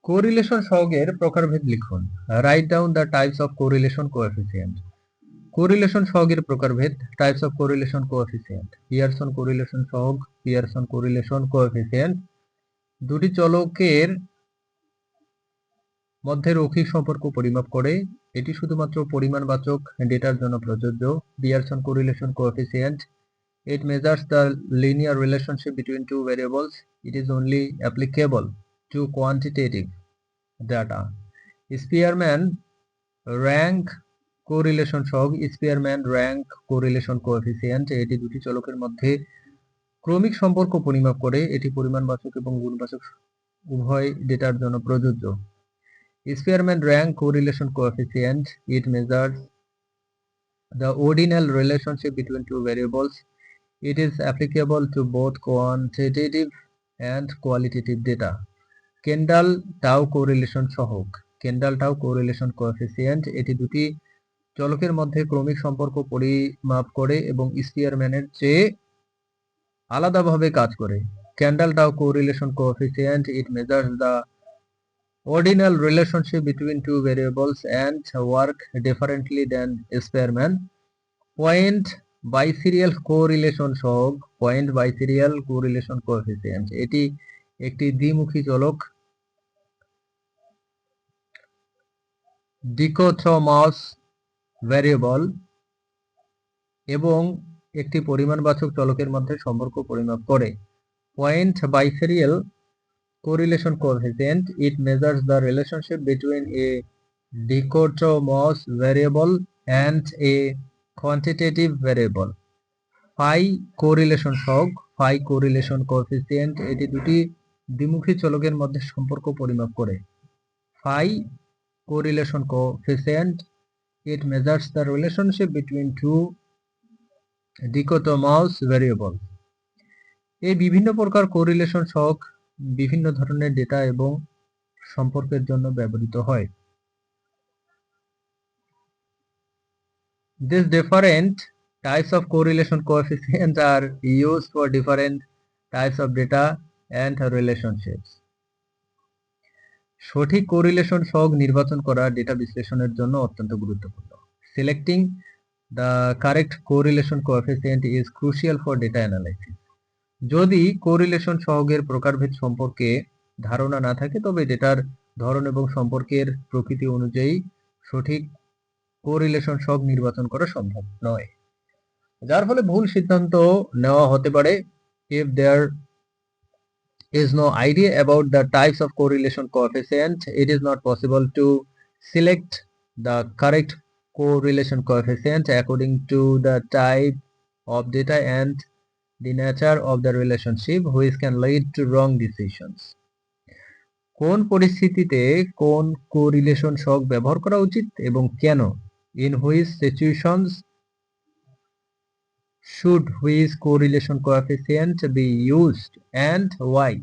Correlation সহগের প্রকারভেদ লিখুন। Write down the types of correlation coefficient. Correlation সহগের প্রকারভেদ, types of correlation coefficient. Pearson correlation সহগ, পিয়ারসন কোরিলেশন কোএফিসিয়েন্ট। দুটি চলকের মধ্যে রৈখিক সম্পর্ক পরিমাপ করে। এটি শুধুমাত্র পরিমাণবাচক ডেটার জন্য প্রযোজ্য। Pearson correlation coefficient, it measures the linear relationship between two variables. It is only applicable to quantitative data. Spearman rank correlation সহগ, স্পিয়ারম্যান র্যাঙ্ক কোরিলেশন কোএফিসিয়েন্ট। এটি দুটি চলকের মধ্যে ক্রমিক সম্পর্ক পরিমাপ করে। এটি পরিমাণবাচক এবং গুণবাচক উভয় ডেটার জন্য প্রযোজ্য। Spearman rank correlation coefficient, it measures the ordinal relationship between two variables. It is applicable to both quantitative and qualitative data. Kendall-Tau correlation সহগ, Kendall-Tau correlation coefficient, এটি দুটি চলকের মধ্যে ক্রমিক সম্পর্ক পরিমাপ করে এবং স্পিয়ারম্যানের চেয়ে আলাদাভাবে কাজ করে। Kendall-Tau correlation coefficient, it measures the ordinal relationship between two variables and work differently than Spearman. Point biserial correlation সহগ, পয়েন্ট বাইসিরিয়াল কোরিলেশন কোএফিসিয়েন্ট, এটি একটি দ্বিমুখী চলক ডিকোথমাস ভ্যারিয়েবল এবং একটি পরিমাণবাচক চলকের মধ্যে সম্পর্ক পরিমাপ করে। Point biserial correlation coefficient, it measures the relationship between a dichotomous variable and a quantitative variable. Phi correlation সহগ, phi কোরিলেশন কোএফিসিয়েন্ট, এটি দুটি দ্বিমুখী চলকের মধ্যে সম্পর্ক পরিমাপ করে। Phi correlation coefficient, it measures the relationship between two dichotomous variables. এই বিভিন্ন প্রকার কোরিলেশন সহগ বিভিন্ন ধরনের ডেটা এবং সম্পর্কের জন্য ব্যবহৃত হয়। These different types of correlation coefficients are used for different types of data and relationships. সঠিক কোরিলেশন সহগ নির্বাচন করা ডেটা বিশ্লেষণের জন্য অত্যন্ত গুরুত্বপূর্ণ। Selecting the correct correlation coefficient is crucial for data analysis. যদি কোরিলেশন সহগের প্রকারভেদ সম্পর্কে ধারণা না থাকে তবে ডেটার ধরন এবং সম্পর্কের প্রকৃতি অনুযায়ী সঠিক কোরিলেশন সহগ নির্বাচন করা সম্ভব নয়, যার ফলে ভুল সিদ্ধান্ত নেওয়া হতে পারে। If there is no idea about the types of correlation coefficient, it is not possible to select the correct correlation coefficient according to the type of data and the nature of the relationship, which can lead to wrong decisions. কোন পরিস্থিতিতে কোন correlation সহগ ব্যবহার করা উচিত এবং কেন? In which situations should which correlation coefficient be used and why?